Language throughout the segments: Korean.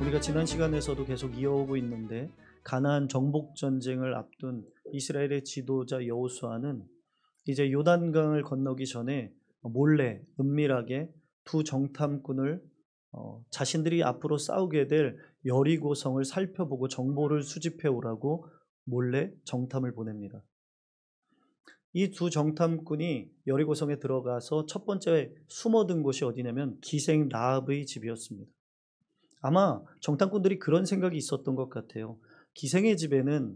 우리가 지난 시간에서도 계속 이어오고 있는데 가나안 정복 전쟁을 앞둔 이스라엘의 지도자 여호수아는 이제 요단강을 건너기 전에 몰래 은밀하게 두 정탐꾼을 자신들이 앞으로 싸우게 될 여리고성을 살펴보고 정보를 수집해 오라고 몰래 정탐을 보냅니다. 이 두 정탐꾼이 여리고성에 들어가서 첫 번째 숨어든 곳이 어디냐면 기생 라합의 집이었습니다. 아마 정탐꾼들이 그런 생각이 있었던 것 같아요. 기생의 집에는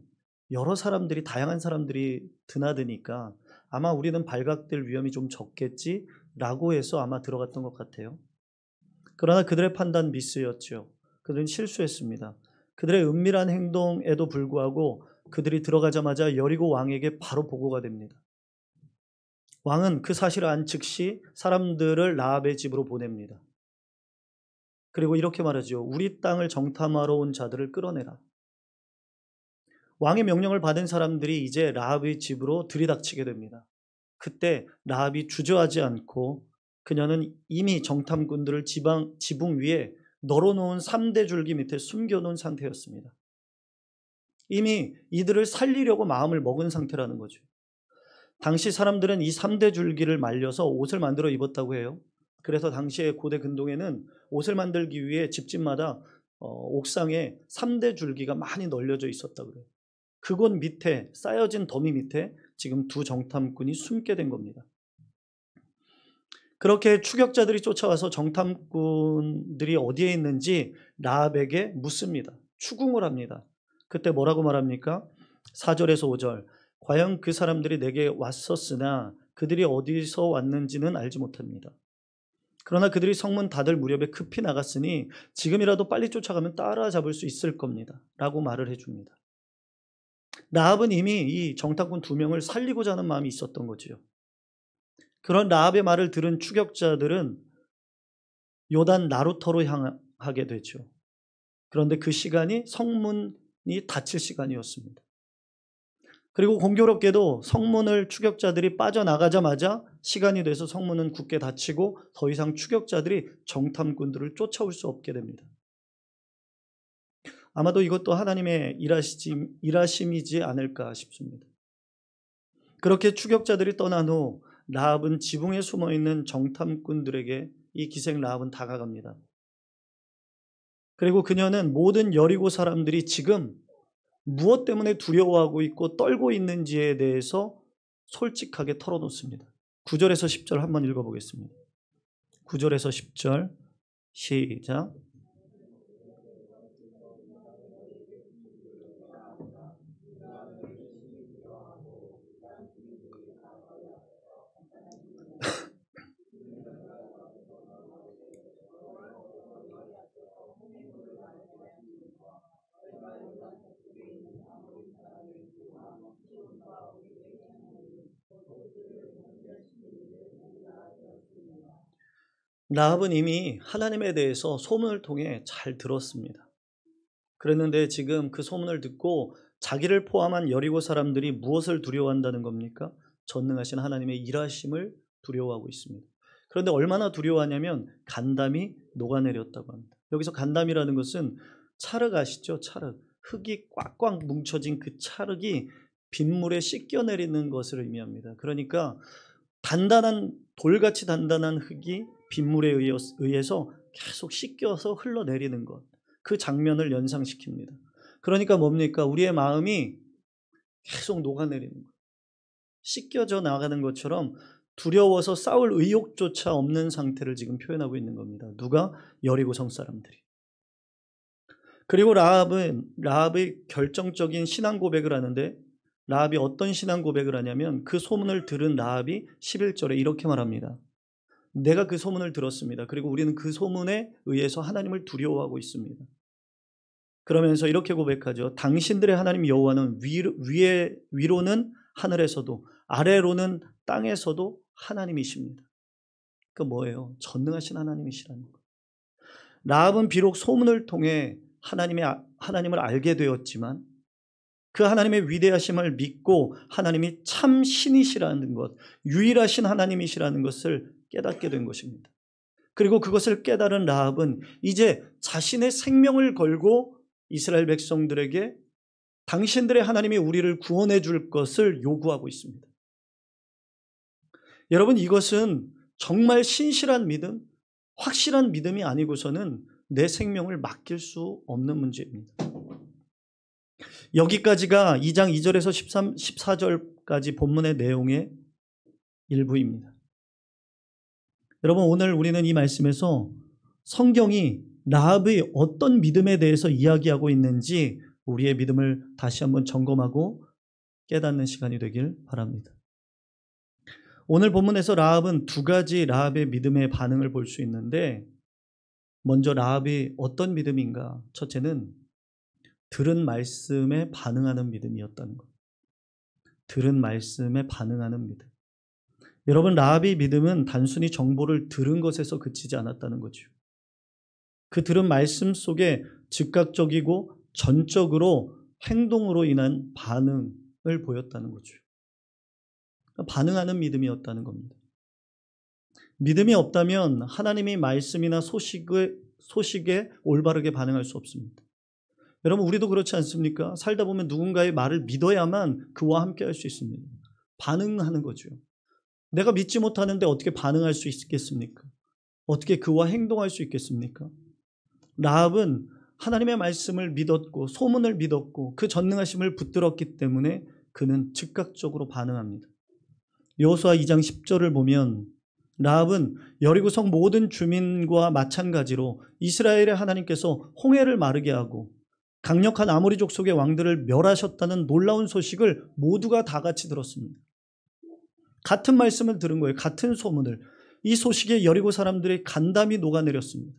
여러 사람들이, 다양한 사람들이 드나드니까 아마 우리는 발각될 위험이 좀 적겠지라고 해서 아마 들어갔던 것 같아요. 그러나 그들의 판단 미스였죠. 그들은 실수했습니다. 그들의 은밀한 행동에도 불구하고 그들이 들어가자마자 여리고 왕에게 바로 보고가 됩니다. 왕은 그 사실을 안 즉시 사람들을 라합의 집으로 보냅니다. 그리고 이렇게 말하죠. 우리 땅을 정탐하러 온 자들을 끌어내라. 왕의 명령을 받은 사람들이 이제 라합의 집으로 들이닥치게 됩니다. 그때 라합이 주저하지 않고 그녀는 이미 정탐꾼들을 지붕 위에 널어놓은 3대 줄기 밑에 숨겨놓은 상태였습니다. 이미 이들을 살리려고 마음을 먹은 상태라는 거죠. 당시 사람들은 이 3대 줄기를 말려서 옷을 만들어 입었다고 해요. 그래서 당시의 고대 근동에는 옷을 만들기 위해 집집마다 옥상에 3대 줄기가 많이 널려져 있었다고 그래요. 그곳 밑에 쌓여진 더미 밑에 지금 두 정탐꾼이 숨게 된 겁니다. 그렇게 추격자들이 쫓아와서 정탐꾼들이 어디에 있는지 라합에게 묻습니다. 추궁을 합니다. 그때 뭐라고 말합니까? 4절에서 5절. 과연 그 사람들이 내게 왔었으나 그들이 어디서 왔는지는 알지 못합니다. 그러나 그들이 성문 닫을 무렵에 급히 나갔으니 지금이라도 빨리 쫓아가면 따라잡을 수 있을 겁니다. 라고 말을 해줍니다. 라합은 이미 이 정탐꾼 2명을 살리고자 하는 마음이 있었던 거지요. 그런 라합의 말을 들은 추격자들은 요단 나루터로 향하게 되죠. 그런데 그 시간이 성문이 닫힐 시간이었습니다. 그리고 공교롭게도 성문을 추격자들이 빠져나가자마자 시간이 돼서 성문은 굳게 닫히고 더 이상 추격자들이 정탐꾼들을 쫓아올 수 없게 됩니다. 아마도 이것도 하나님의 일하심이지 않을까 싶습니다. 그렇게 추격자들이 떠난 후 라합은 지붕에 숨어있는 정탐꾼들에게 이 기생 라합은 다가갑니다. 그리고 그녀는 모든 여리고 사람들이 지금 무엇 때문에 두려워하고 있고 떨고 있는지에 대해서 솔직하게 털어놓습니다. 9절에서 10절 한번 읽어보겠습니다. 9절에서 10절 시작. 라합은 이미 하나님에 대해서 소문을 통해 잘 들었습니다. 그랬는데 지금 그 소문을 듣고 자기를 포함한 여리고 사람들이 무엇을 두려워한다는 겁니까? 전능하신 하나님의 일하심을 두려워하고 있습니다. 그런데 얼마나 두려워하냐면 간담이 녹아내렸다고 합니다. 여기서 간담이라는 것은 찰흙 아시죠? 찰흙. 흙이 꽉꽉 뭉쳐진 그 찰흙이 빗물에 씻겨내리는 것을 의미합니다. 그러니까 돌같이 단단한 흙이 빗물에 의해서 계속 씻겨서 흘러내리는 것, 그 장면을 연상시킵니다. 그러니까 뭡니까? 우리의 마음이 계속 녹아내리는 것, 씻겨져 나가는 것처럼 두려워서 싸울 의욕조차 없는 상태를 지금 표현하고 있는 겁니다. 누가? 여리고성 사람들이. 그리고 라합의 결정적인 신앙 고백을 하는데, 라합이 어떤 신앙 고백을 하냐면 그 소문을 들은 라합이 11절에 이렇게 말합니다. 내가 그 소문을 들었습니다. 그리고 우리는 그 소문에 의해서 하나님을 두려워하고 있습니다. 그러면서 이렇게 고백하죠. 당신들의 하나님 여호와는 위로는 하늘에서도 아래로는 땅에서도 하나님이십니다. 그 뭐예요? 전능하신 하나님이시라는 거. 라합은 비록 소문을 통해 하나님을 알게 되었지만 그 하나님의 위대하심을 믿고 하나님이 참 신이시라는 것, 유일하신 하나님이시라는 것을 깨닫게 된 것입니다. 그리고 그것을 깨달은 라합은 이제 자신의 생명을 걸고 이스라엘 백성들에게 당신들의 하나님이 우리를 구원해 줄 것을 요구하고 있습니다. 여러분, 이것은 정말 신실한 믿음, 확실한 믿음이 아니고서는 내 생명을 맡길 수 없는 문제입니다. 여기까지가 2장 2절에서 13, 14절까지 본문의 내용의 일부입니다. 여러분, 오늘 우리는 이 말씀에서 성경이 라합의 어떤 믿음에 대해서 이야기하고 있는지 우리의 믿음을 다시 한번 점검하고 깨닫는 시간이 되길 바랍니다. 오늘 본문에서 라합은 두 가지 라합의 믿음의 반응을 볼 수 있는데, 먼저 라합이 어떤 믿음인가? 첫째는 들은 말씀에 반응하는 믿음이었다는 것. 들은 말씀에 반응하는 믿음. 여러분, 라합의 믿음은 단순히 정보를 들은 것에서 그치지 않았다는 거죠. 그 들은 말씀 속에 즉각적이고 전적으로 행동으로 인한 반응을 보였다는 거죠. 반응하는 믿음이었다는 겁니다. 믿음이 없다면 하나님의 말씀이나 소식에 올바르게 반응할 수 없습니다. 여러분, 우리도 그렇지 않습니까? 살다 보면 누군가의 말을 믿어야만 그와 함께 할 수 있습니다. 반응하는 거죠. 내가 믿지 못하는데 어떻게 반응할 수 있겠습니까? 어떻게 그와 행동할 수 있겠습니까? 라합은 하나님의 말씀을 믿었고 소문을 믿었고 그 전능하심을 붙들었기 때문에 그는 즉각적으로 반응합니다. 여호수아 2장 10절을 보면 라합은 여리고성 모든 주민과 마찬가지로 이스라엘의 하나님께서 홍해를 마르게 하고 강력한 아모리 족속의 왕들을 멸하셨다는 놀라운 소식을 모두가 다 같이 들었습니다. 같은 말씀을 들은 거예요. 같은 소문을. 이 소식에 여리고 사람들의 간담이 녹아내렸습니다.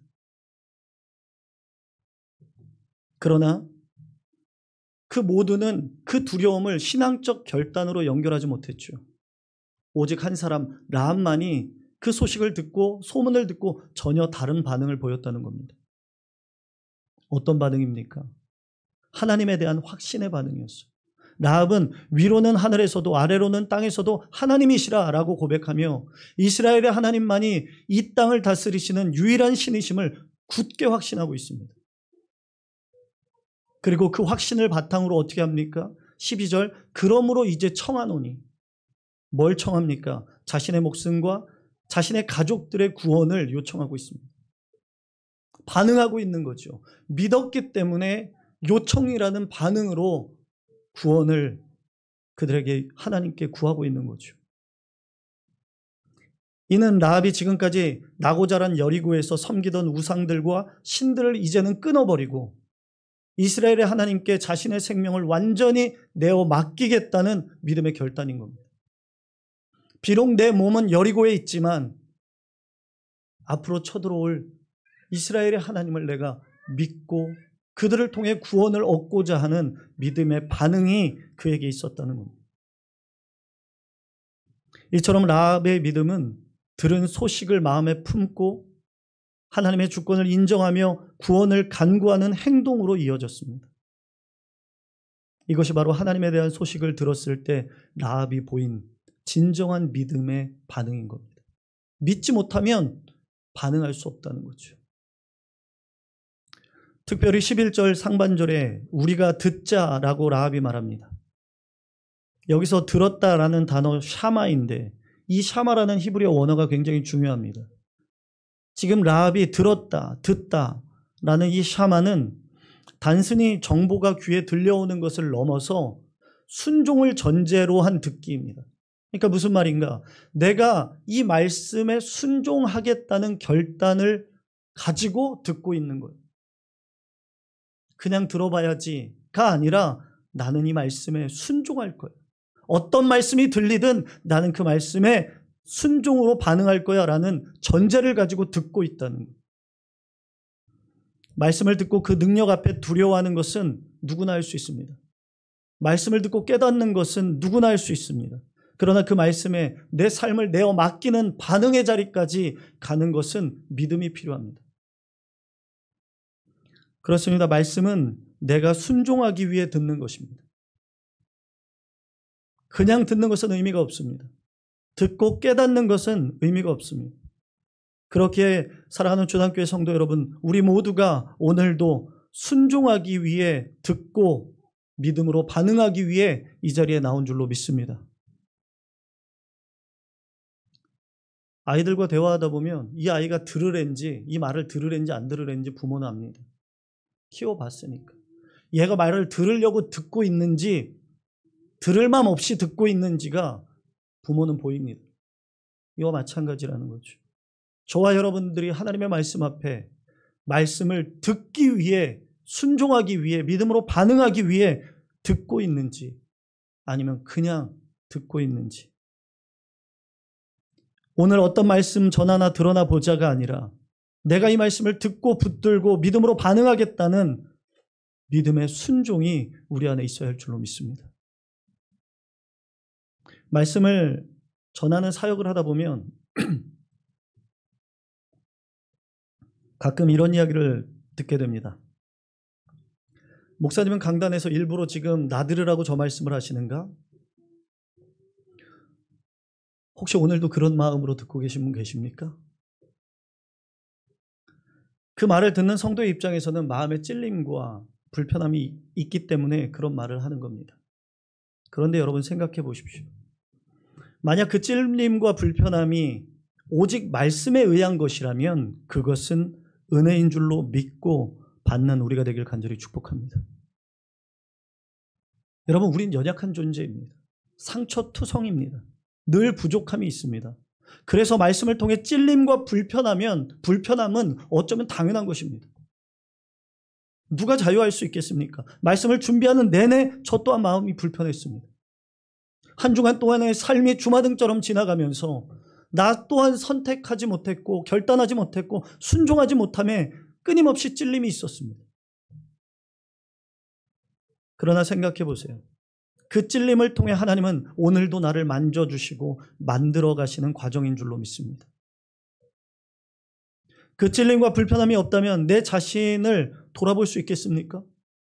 그러나 그 모두는 그 두려움을 신앙적 결단으로 연결하지 못했죠. 오직 한 사람 라합만이 그 소식을 듣고 소문을 듣고 전혀 다른 반응을 보였다는 겁니다. 어떤 반응입니까? 하나님에 대한 확신의 반응이었어요. 라합은 위로는 하늘에서도 아래로는 땅에서도 하나님이시라라고 고백하며 이스라엘의 하나님만이 이 땅을 다스리시는 유일한 신이심을 굳게 확신하고 있습니다. 그리고 그 확신을 바탕으로 어떻게 합니까? 12절, 그러므로 이제 청하노니. 뭘 청합니까? 자신의 목숨과 자신의 가족들의 구원을 요청하고 있습니다. 반응하고 있는 거죠. 믿었기 때문에 요청이라는 반응으로 구원을 그들에게 하나님께 구하고 있는 거죠. 이는 라합이 지금까지 나고 자란 여리고에서 섬기던 우상들과 신들을 이제는 끊어버리고 이스라엘의 하나님께 자신의 생명을 완전히 내어 맡기겠다는 믿음의 결단인 겁니다. 비록 내 몸은 여리고에 있지만 앞으로 쳐들어올 이스라엘의 하나님을 내가 믿고 그들을 통해 구원을 얻고자 하는 믿음의 반응이 그에게 있었다는 겁니다. 이처럼 라합의 믿음은 들은 소식을 마음에 품고 하나님의 주권을 인정하며 구원을 간구하는 행동으로 이어졌습니다. 이것이 바로 하나님에 대한 소식을 들었을 때 라합이 보인 진정한 믿음의 반응인 겁니다. 믿지 못하면 반응할 수 없다는 거죠. 특별히 11절 상반절에 우리가 듣자라고 라합이 말합니다. 여기서 들었다라는 단어 샤마인데 이 샤마라는 히브리어 원어가 굉장히 중요합니다. 지금 라합이 들었다, 듣다라는 이 샤마는 단순히 정보가 귀에 들려오는 것을 넘어서 순종을 전제로 한 듣기입니다. 그러니까 무슨 말인가? 내가 이 말씀에 순종하겠다는 결단을 가지고 듣고 있는 거예요. 그냥 들어봐야지가 아니라 나는 이 말씀에 순종할 거예요. 어떤 말씀이 들리든 나는 그 말씀에 순종으로 반응할 거야 라는 전제를 가지고 듣고 있다는 거예요. 말씀을 듣고 그 능력 앞에 두려워하는 것은 누구나 할 수 있습니다. 말씀을 듣고 깨닫는 것은 누구나 할 수 있습니다. 그러나 그 말씀에 내 삶을 내어 맡기는 반응의 자리까지 가는 것은 믿음이 필요합니다. 그렇습니다. 말씀은 내가 순종하기 위해 듣는 것입니다. 그냥 듣는 것은 의미가 없습니다. 듣고 깨닫는 것은 의미가 없습니다. 그렇게 사랑하는 초단교회 성도 여러분, 우리 모두가 오늘도 순종하기 위해 듣고 믿음으로 반응하기 위해 이 자리에 나온 줄로 믿습니다. 아이들과 대화하다 보면 이 아이가 들으랜지, 이 말을 들으랜지 안 들으랜지 부모는 압니다. 키워봤으니까. 얘가 말을 들으려고 듣고 있는지 들을 맘 없이 듣고 있는지가 부모는 보입니다. 이와 마찬가지라는 거죠. 저와 여러분들이 하나님의 말씀 앞에 말씀을 듣기 위해, 순종하기 위해, 믿음으로 반응하기 위해 듣고 있는지 아니면 그냥 듣고 있는지. 오늘 어떤 말씀 전하나 들어나 보자가 아니라 내가 이 말씀을 듣고 붙들고 믿음으로 반응하겠다는 믿음의 순종이 우리 안에 있어야 할 줄로 믿습니다. 말씀을 전하는 사역을 하다 보면 가끔 이런 이야기를 듣게 됩니다. 목사님은 강단에서 일부러 지금 나들으라고 저 말씀을 하시는가? 혹시 오늘도 그런 마음으로 듣고 계신 분 계십니까? 그 말을 듣는 성도의 입장에서는 마음의 찔림과 불편함이 있기 때문에 그런 말을 하는 겁니다. 그런데 여러분 생각해 보십시오. 만약 그 찔림과 불편함이 오직 말씀에 의한 것이라면 그것은 은혜인 줄로 믿고 받는 우리가 되길 간절히 축복합니다. 여러분, 우린 연약한 존재입니다. 상처투성입니다. 늘 부족함이 있습니다. 그래서 말씀을 통해 찔림과 불편함은 어쩌면 당연한 것입니다. 누가 자유할 수 있겠습니까? 말씀을 준비하는 내내 저 또한 마음이 불편했습니다. 한 주간 동안의 삶이 주마등처럼 지나가면서 나 또한 선택하지 못했고 결단하지 못했고 순종하지 못함에 끊임없이 찔림이 있었습니다. 그러나 생각해 보세요. 그 찔림을 통해 하나님은 오늘도 나를 만져주시고 만들어 가시는 과정인 줄로 믿습니다. 그 찔림과 불편함이 없다면 내 자신을 돌아볼 수 있겠습니까?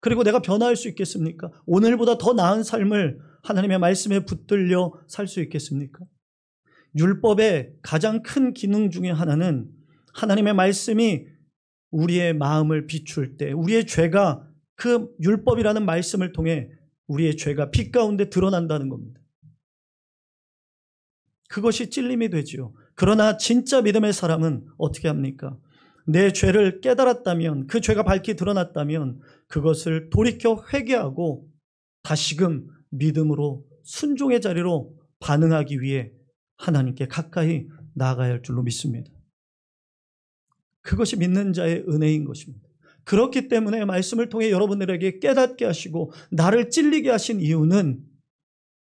그리고 내가 변화할 수 있겠습니까? 오늘보다 더 나은 삶을 하나님의 말씀에 붙들려 살 수 있겠습니까? 율법의 가장 큰 기능 중에 하나는 하나님의 말씀이 우리의 마음을 비출 때 우리의 죄가 그 율법이라는 말씀을 통해 우리의 죄가 빛 가운데 드러난다는 겁니다. 그것이 찔림이 되지요. 그러나 진짜 믿음의 사람은 어떻게 합니까? 내 죄를 깨달았다면, 그 죄가 밝히 드러났다면 그것을 돌이켜 회개하고 다시금 믿음으로 순종의 자리로 반응하기 위해 하나님께 가까이 나아가야 할 줄로 믿습니다. 그것이 믿는 자의 은혜인 것입니다. 그렇기 때문에 말씀을 통해 여러분들에게 깨닫게 하시고 나를 찔리게 하신 이유는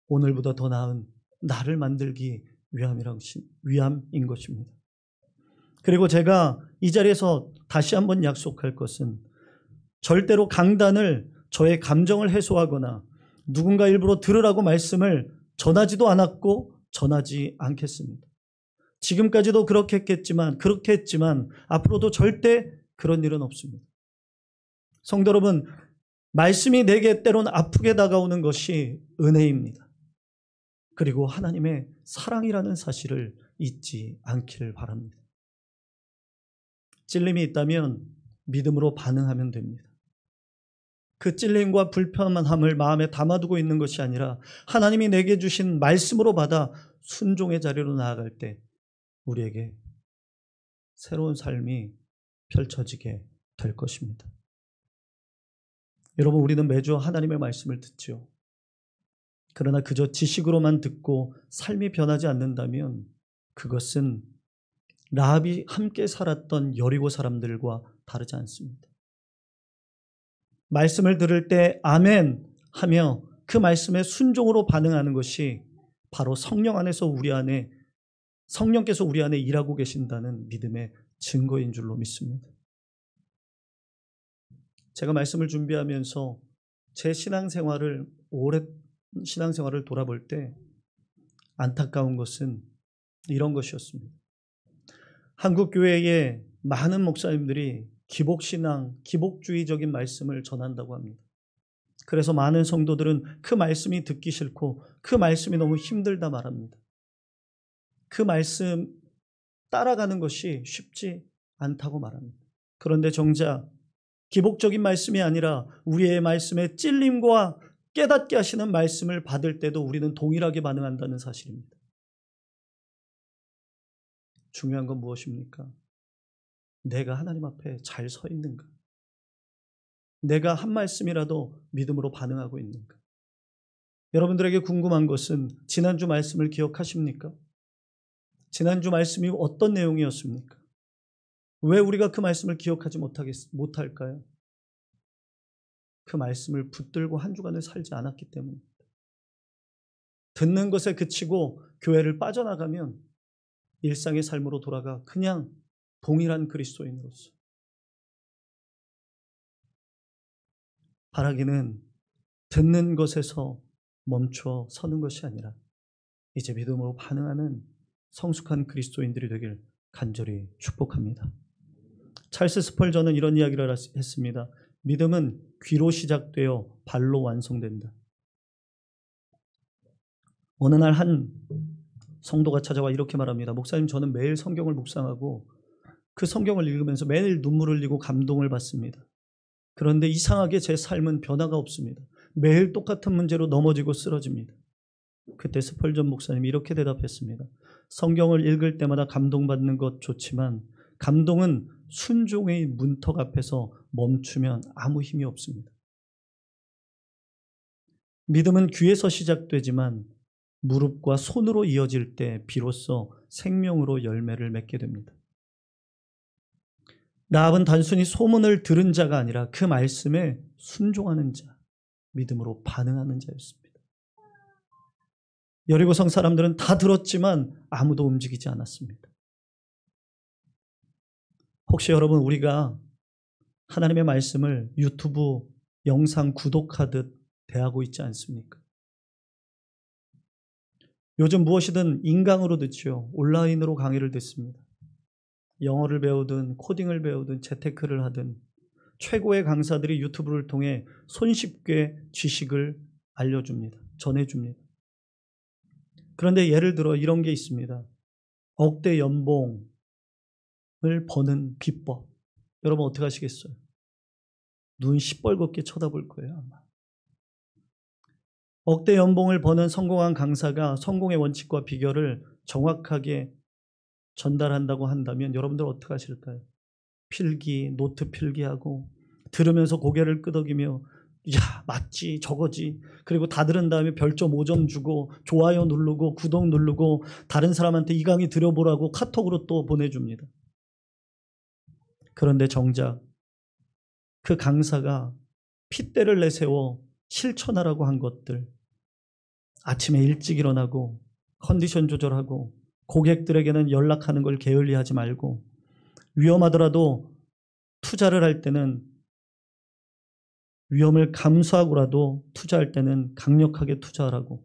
오늘보다 더 나은 나를 만들기 위함인 것입니다. 그리고 제가 이 자리에서 다시 한번 약속할 것은 절대로 강단을 저의 감정을 해소하거나 누군가 일부러 들으라고 말씀을 전하지도 않았고 전하지 않겠습니다. 지금까지도 그렇게 했지만 앞으로도 절대 그런 일은 없습니다. 성도 여러분, 말씀이 내게 때론 아프게 다가오는 것이 은혜입니다. 그리고 하나님의 사랑이라는 사실을 잊지 않기를 바랍니다. 찔림이 있다면 믿음으로 반응하면 됩니다. 그 찔림과 불편함을 마음에 담아두고 있는 것이 아니라 하나님이 내게 주신 말씀으로 받아 순종의 자리로 나아갈 때 우리에게 새로운 삶이 펼쳐지게 될 것입니다. 여러분, 우리는 매주 하나님의 말씀을 듣죠. 그러나 그저 지식으로만 듣고 삶이 변하지 않는다면 그것은 라합이 함께 살았던 여리고 사람들과 다르지 않습니다. 말씀을 들을 때 아멘 하며 그 말씀에 순종으로 반응하는 것이 바로 성령께서 우리 안에 일하고 계신다는 믿음의 증거인 줄로 믿습니다. 제가 말씀을 준비하면서 제 신앙생활을 돌아볼 때 안타까운 것은 이런 것이었습니다. 한국 교회의 많은 목사님들이 기복신앙, 기복주의적인 말씀을 전한다고 합니다. 그래서 많은 성도들은 그 말씀이 듣기 싫고 그 말씀이 너무 힘들다 말합니다. 그 말씀 따라가는 것이 쉽지 않다고 말합니다. 그런데 정작 기복적인 말씀이 아니라 우리의 말씀에 찔림과 깨닫게 하시는 말씀을 받을 때도 우리는 동일하게 반응한다는 사실입니다. 중요한 건 무엇입니까? 내가 하나님 앞에 잘 서 있는가? 내가 한 말씀이라도 믿음으로 반응하고 있는가? 여러분들에게 궁금한 것은 지난주 말씀을 기억하십니까? 지난주 말씀이 어떤 내용이었습니까? 왜 우리가 그 말씀을 기억하지 못할까요? 그 말씀을 붙들고 한 주간을 살지 않았기 때문입니다. 듣는 것에 그치고 교회를 빠져나가면 일상의 삶으로 돌아가 그냥 동일한 그리스도인으로서 바라기는 듣는 것에서 멈춰 서는 것이 아니라 이제 믿음으로 반응하는 성숙한 그리스도인들이 되길 간절히 축복합니다. 찰스 스펄전은 이런 이야기를 했습니다. 믿음은 귀로 시작되어 발로 완성된다. 어느 날 한 성도가 찾아와 이렇게 말합니다. 목사님, 저는 매일 성경을 묵상하고 그 성경을 읽으면서 매일 눈물을 흘리고 감동을 받습니다. 그런데 이상하게 제 삶은 변화가 없습니다. 매일 똑같은 문제로 넘어지고 쓰러집니다. 그때 스펄전 목사님이 이렇게 대답했습니다. 성경을 읽을 때마다 감동받는 것 좋지만 감동은 순종의 문턱 앞에서 멈추면 아무 힘이 없습니다. 믿음은 귀에서 시작되지만 무릎과 손으로 이어질 때 비로소 생명으로 열매를 맺게 됩니다. 라합은 단순히 소문을 들은 자가 아니라 그 말씀에 순종하는 자, 믿음으로 반응하는 자였습니다. 여리고성 사람들은 다 들었지만 아무도 움직이지 않았습니다. 혹시 여러분, 우리가 하나님의 말씀을 유튜브 영상 구독하듯 대하고 있지 않습니까? 요즘 무엇이든 인강으로 듣죠. 온라인으로 강의를 듣습니다. 영어를 배우든 코딩을 배우든 재테크를 하든 최고의 강사들이 유튜브를 통해 손쉽게 지식을 알려줍니다. 전해줍니다. 그런데 예를 들어 이런 게 있습니다. 억대 연봉을 버는 비법. 여러분 어떻게 하시겠어요? 눈 시뻘겋게 쳐다볼 거예요, 아마. 억대 연봉을 버는 성공한 강사가 성공의 원칙과 비결을 정확하게 전달한다고 한다면 여러분들 어떻게 하실까요? 필기, 노트 필기하고 들으면서 고개를 끄덕이며 야, 맞지, 저거지. 그리고 다 들은 다음에 별점 5점 주고 좋아요 누르고 구독 누르고 다른 사람한테 이 강의 들어보라고 카톡으로 또 보내줍니다. 그런데 정작 그 강사가 핏대를 내세워 실천하라고 한 것들, 아침에 일찍 일어나고 컨디션 조절하고 고객들에게는 연락하는 걸 게을리하지 말고 위험하더라도 투자를 할 때는 위험을 감수하고라도 투자할 때는 강력하게 투자하라고,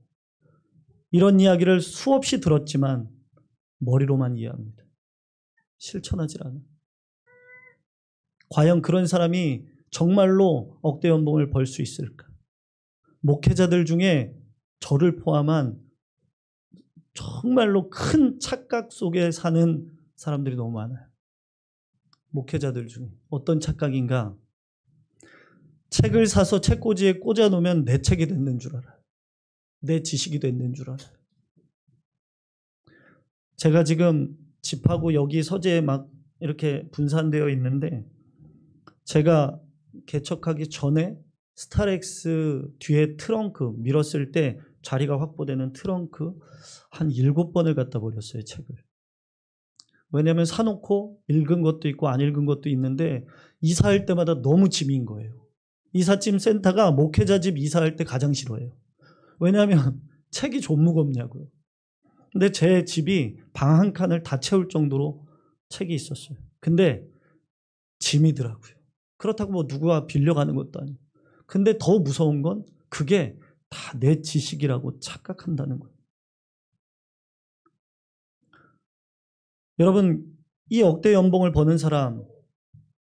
이런 이야기를 수없이 들었지만 머리로만 이해합니다. 실천하지 않아요. 과연 그런 사람이 정말로 억대 연봉을 벌 수 있을까? 목회자들 중에 저를 포함한 정말로 큰 착각 속에 사는 사람들이 너무 많아요. 목회자들 중에 어떤 착각인가? 책을 사서 책꽂이에 꽂아놓으면 내 책이 됐는 줄 알아요. 내 지식이 됐는 줄 알아요. 제가 지금 집하고 여기 서재에 막 이렇게 분산되어 있는데 제가 개척하기 전에 스타렉스 뒤에 트렁크 밀었을 때 자리가 확보되는 트렁크 한 7번을 갖다 버렸어요, 책을. 왜냐하면 사놓고 읽은 것도 있고 안 읽은 것도 있는데 이사할 때마다 너무 짐인 거예요. 이삿짐 센터가 목회자 집 이사할 때 가장 싫어해요. 왜냐하면 책이 좀 무겁냐고요. 근데 제 집이 방 한 칸을 다 채울 정도로 책이 있었어요. 근데 짐이더라고요. 그렇다고 뭐 누구와 빌려가는 것도 아니고. 근데 더 무서운 건 그게 다 내 지식이라고 착각한다는 거예요. 여러분, 이 억대 연봉을 버는 사람,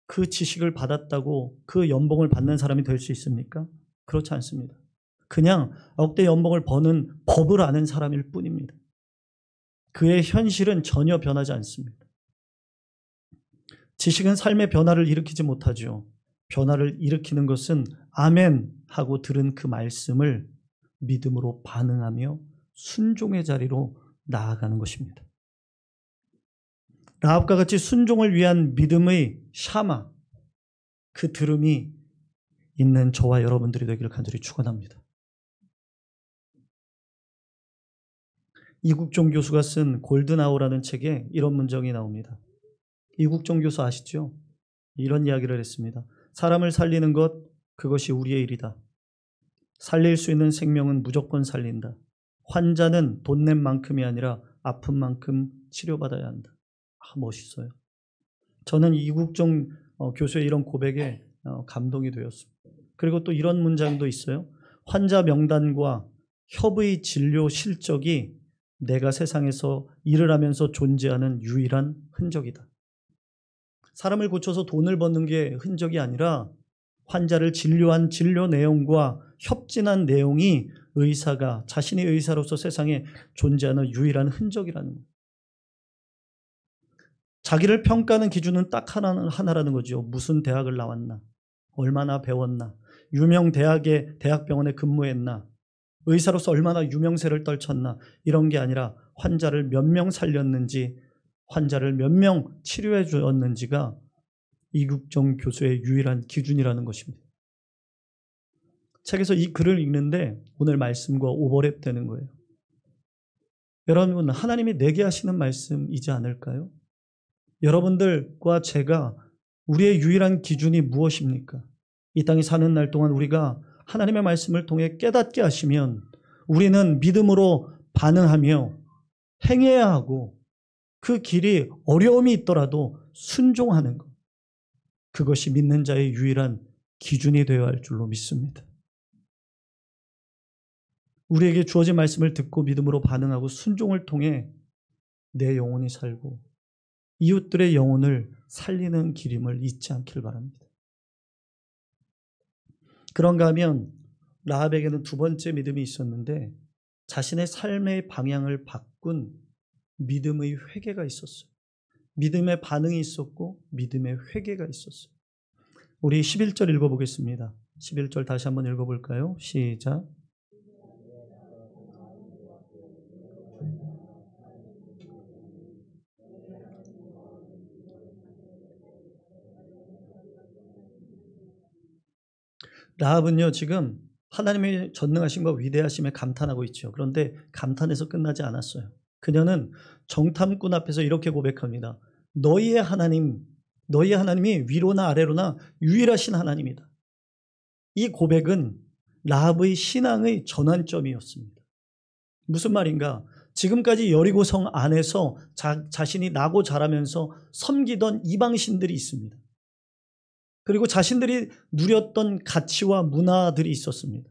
그 지식을 받았다고 그 연봉을 받는 사람이 될 수 있습니까? 그렇지 않습니다. 그냥 억대 연봉을 버는 법을 아는 사람일 뿐입니다. 그의 현실은 전혀 변하지 않습니다. 지식은 삶의 변화를 일으키지 못하죠. 변화를 일으키는 것은 아멘 하고 들은 그 말씀을 믿음으로 반응하며 순종의 자리로 나아가는 것입니다. 라합과 같이 순종을 위한 믿음의 샤마, 그 들음이 있는 저와 여러분들이 되기를 간절히 축원합니다. 이국종 교수가 쓴 골든아워라는 책에 이런 문장이 나옵니다. 이국종 교수 아시죠? 이런 이야기를 했습니다. 사람을 살리는 것, 그것이 우리의 일이다. 살릴 수 있는 생명은 무조건 살린다. 환자는 돈 낸 만큼이 아니라 아픈 만큼 치료받아야 한다. 멋있어요. 저는 이국종 교수의 이런 고백에 감동이 되었습니다. 그리고 또 이런 문장도 있어요. 환자 명단과 협의 진료 실적이 내가 세상에서 일을 하면서 존재하는 유일한 흔적이다. 사람을 고쳐서 돈을 버는 게 흔적이 아니라 환자를 진료한 진료 내용과 협진한 내용이 의사가 자신의 의사로서 세상에 존재하는 유일한 흔적이라는 거예요. 자기를 평가하는 기준은 딱 하나라는 거죠. 무슨 대학을 나왔나, 얼마나 배웠나, 유명 대학병원에 근무했나, 의사로서 얼마나 유명세를 떨쳤나, 이런 게 아니라 환자를 몇 명 살렸는지, 환자를 몇 명 치료해 주었는지가 이국종 교수의 유일한 기준이라는 것입니다. 책에서 이 글을 읽는데 오늘 말씀과 오버랩되는 거예요. 여러분, 하나님이 내게 하시는 말씀이지 않을까요? 여러분들과 제가 우리의 유일한 기준이 무엇입니까? 이 땅에 사는 날 동안 우리가 하나님의 말씀을 통해 깨닫게 하시면 우리는 믿음으로 반응하며 행해야 하고 그 길이 어려움이 있더라도 순종하는 것. 그것이 믿는 자의 유일한 기준이 되어야 할 줄로 믿습니다. 우리에게 주어진 말씀을 듣고 믿음으로 반응하고 순종을 통해 내 영혼이 살고 이웃들의 영혼을 살리는 길임을 잊지 않기를 바랍니다. 그런가 하면 라합에게는 두 번째 믿음이 있었는데 자신의 삶의 방향을 바꾼 믿음의 회개가 있었어요. 믿음의 반응이 있었고 믿음의 회개가 있었어요. 우리 11절 읽어보겠습니다. 11절 다시 한번 읽어볼까요? 시작. 라합은요, 지금 하나님의 전능하심과 위대하심에 감탄하고 있죠. 그런데 감탄에서 끝나지 않았어요. 그녀는 정탐꾼 앞에서 이렇게 고백합니다. 너희의 하나님이 위로나 아래로나 유일하신 하나님이다. 이 고백은 라합의 신앙의 전환점이었습니다. 무슨 말인가? 지금까지 여리고성 안에서 자신이 나고 자라면서 섬기던 이방신들이 있습니다. 그리고 자신들이 누렸던 가치와 문화들이 있었습니다.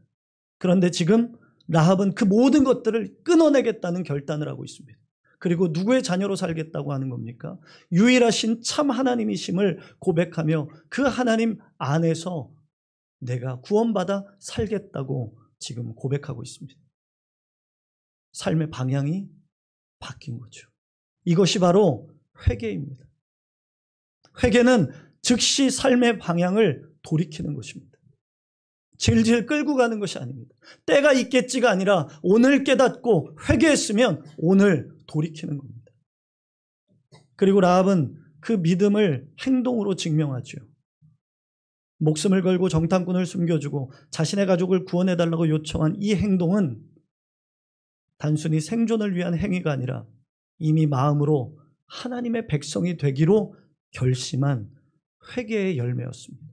그런데 지금 라합은 그 모든 것들을 끊어내겠다는 결단을 하고 있습니다. 그리고 누구의 자녀로 살겠다고 하는 겁니까? 유일하신 참 하나님이심을 고백하며 그 하나님 안에서 내가 구원받아 살겠다고 지금 고백하고 있습니다. 삶의 방향이 바뀐 거죠. 이것이 바로 회개입니다. 회개는 즉시 삶의 방향을 돌이키는 것입니다. 질질 끌고 가는 것이 아닙니다. 때가 있겠지가 아니라 오늘 깨닫고 회개했으면 오늘 돌이키는 겁니다. 그리고 라합은 그 믿음을 행동으로 증명하죠. 목숨을 걸고 정탐꾼을 숨겨주고 자신의 가족을 구원해달라고 요청한 이 행동은 단순히 생존을 위한 행위가 아니라 이미 마음으로 하나님의 백성이 되기로 결심한 회개의 열매였습니다.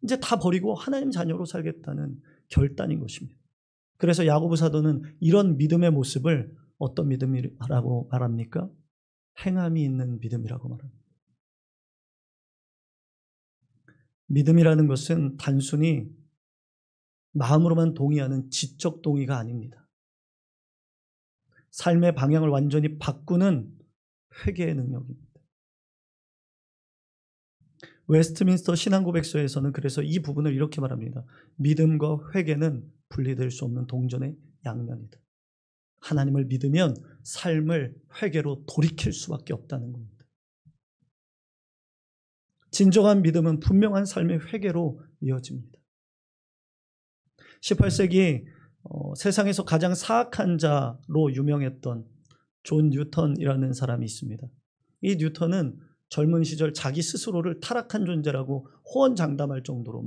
이제 다 버리고 하나님 자녀로 살겠다는 결단인 것입니다. 그래서 야고보 사도는 이런 믿음의 모습을 어떤 믿음이라고 말합니까? 행함이 있는 믿음이라고 말합니다. 믿음이라는 것은 단순히 마음으로만 동의하는 지적 동의가 아닙니다. 삶의 방향을 완전히 바꾸는 회개의 능력입니다. 웨스트민스터 신앙고백서에서는 그래서 이 부분을 이렇게 말합니다. 믿음과 회개는 분리될 수 없는 동전의 양면이다. 하나님을 믿으면 삶을 회개로 돌이킬 수밖에 없다는 겁니다. 진정한 믿음은 분명한 삶의 회개로 이어집니다. 18세기 세상에서 가장 사악한 자로 유명했던 존 뉴턴이라는 사람이 있습니다. 이 뉴턴은 젊은 시절 자기 스스로를 타락한 존재라고 호언장담할 정도로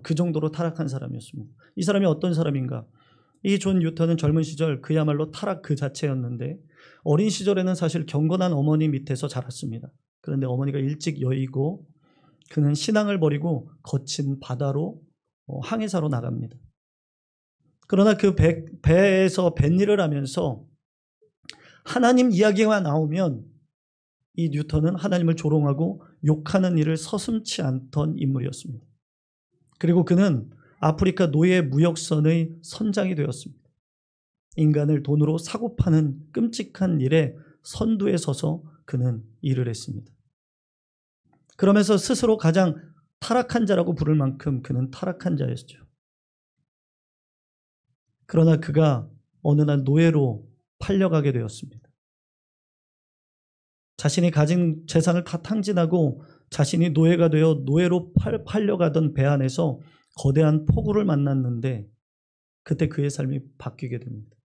그 정도로 타락한 사람이었습니다. 이 사람이 어떤 사람인가? 이 존 뉴턴은 젊은 시절 그야말로 타락 그 자체였는데 어린 시절에는 사실 경건한 어머니 밑에서 자랐습니다. 그런데 어머니가 일찍 여의고 그는 신앙을 버리고 거친 바다로 항해사로 나갑니다. 그러나 그 배에서 뱃일을 하면서 하나님 이야기가 나오면 이 뉴턴은 하나님을 조롱하고 욕하는 일을 서슴지 않던 인물이었습니다. 그리고 그는 아프리카 노예 무역선의 선장이 되었습니다. 인간을 돈으로 사고 파는 끔찍한 일에 선두에 서서 그는 일을 했습니다. 그러면서 스스로 가장 타락한 자라고 부를 만큼 그는 타락한 자였죠. 그러나 그가 어느 날 노예로 팔려가게 되었습니다. 자신이 가진 재산을 다 탕진하고 자신이 노예가 되어 노예로 팔려가던 배 안에서 거대한 폭우를 만났는데 그때 그의 삶이 바뀌게 됩니다.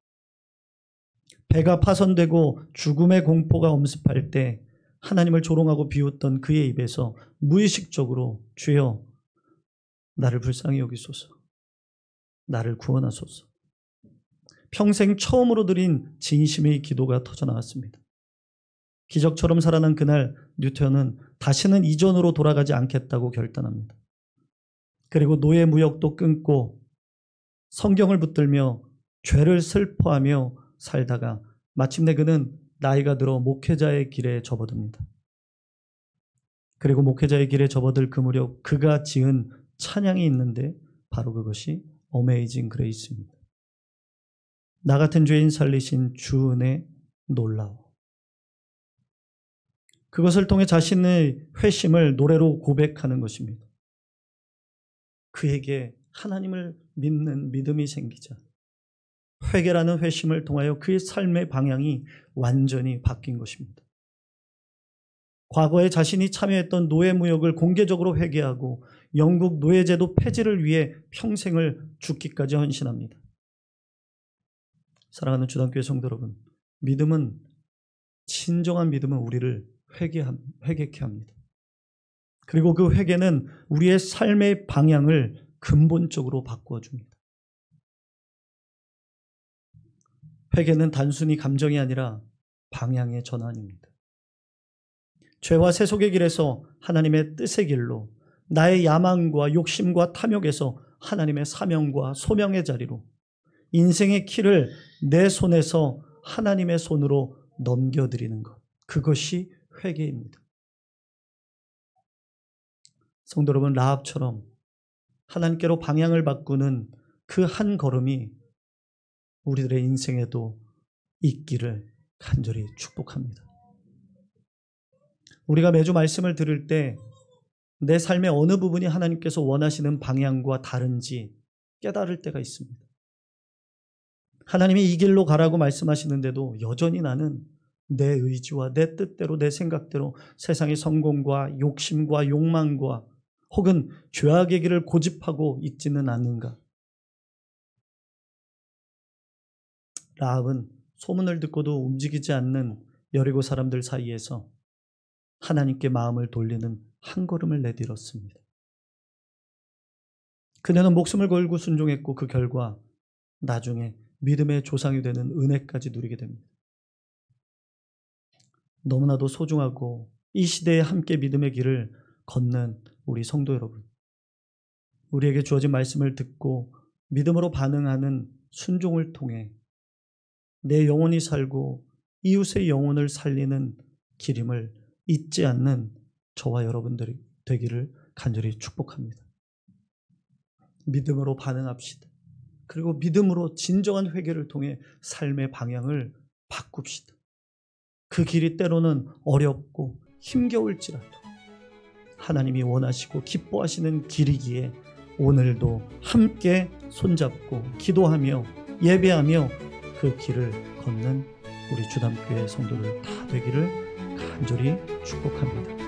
배가 파손되고 죽음의 공포가 엄습할 때 하나님을 조롱하고 비웃던 그의 입에서 무의식적으로 주여 나를 불쌍히 여기소서, 나를 구원하소서. 평생 처음으로 드린 진심의 기도가 터져나왔습니다. 기적처럼 살아난 그날 뉴턴은 다시는 이전으로 돌아가지 않겠다고 결단합니다. 그리고 노예 무역도 끊고 성경을 붙들며 죄를 슬퍼하며 살다가 마침내 그는 나이가 들어 목회자의 길에 접어듭니다. 그리고 목회자의 길에 접어들 그 무렵 그가 지은 찬양이 있는데 바로 그것이 어메이징 그레이스입니다. 나 같은 죄인 살리신 주 은혜 놀라워. 그것을 통해 자신의 회심을 노래로 고백하는 것입니다. 그에게 하나님을 믿는 믿음이 생기자 회개라는 회심을 통하여 그의 삶의 방향이 완전히 바뀐 것입니다. 과거에 자신이 참여했던 노예무역을 공개적으로 회개하고 영국 노예제도 폐지를 위해 평생을 죽기까지 헌신합니다. 사랑하는 주단교회 성도 여러분, 진정한 믿음은 우리를 회개케 합니다. 그리고 그 회개는 우리의 삶의 방향을 근본적으로 바꾸어 줍니다. 회개는 단순히 감정이 아니라 방향의 전환입니다. 죄와 세속의 길에서 하나님의 뜻의 길로, 나의 야망과 욕심과 탐욕에서 하나님의 사명과 소명의 자리로, 인생의 키를 내 손에서 하나님의 손으로 넘겨드리는 것, 그것이 회개입니다. 성도 여러분, 라합처럼 하나님께로 방향을 바꾸는 그 한 걸음이 우리들의 인생에도 있기를 간절히 축복합니다. 우리가 매주 말씀을 들을 때 내 삶의 어느 부분이 하나님께서 원하시는 방향과 다른지 깨달을 때가 있습니다. 하나님이 이 길로 가라고 말씀하시는데도 여전히 나는 내 의지와 내 뜻대로, 내 생각대로 세상의 성공과 욕심과 욕망과 혹은 죄악의 길을 고집하고 있지는 않는가? 라합은 소문을 듣고도 움직이지 않는 여리고 사람들 사이에서 하나님께 마음을 돌리는 한 걸음을 내딛었습니다. 그녀는 목숨을 걸고 순종했고 그 결과 나중에 믿음의 조상이 되는 은혜까지 누리게 됩니다. 너무나도 소중하고 이 시대에 함께 믿음의 길을 걷는 우리 성도 여러분, 우리에게 주어진 말씀을 듣고 믿음으로 반응하는 순종을 통해 내 영혼이 살고 이웃의 영혼을 살리는 길임을 잊지 않는 저와 여러분들이 되기를 간절히 축복합니다. 믿음으로 반응합시다. 그리고 믿음으로 진정한 회개를 통해 삶의 방향을 바꿉시다. 그 길이 때로는 어렵고 힘겨울지라도 하나님이 원하시고 기뻐하시는 길이기에 오늘도 함께 손잡고 기도하며 예배하며 그 길을 걷는 우리 주담교회 성도들 다 되기를 간절히 축복합니다.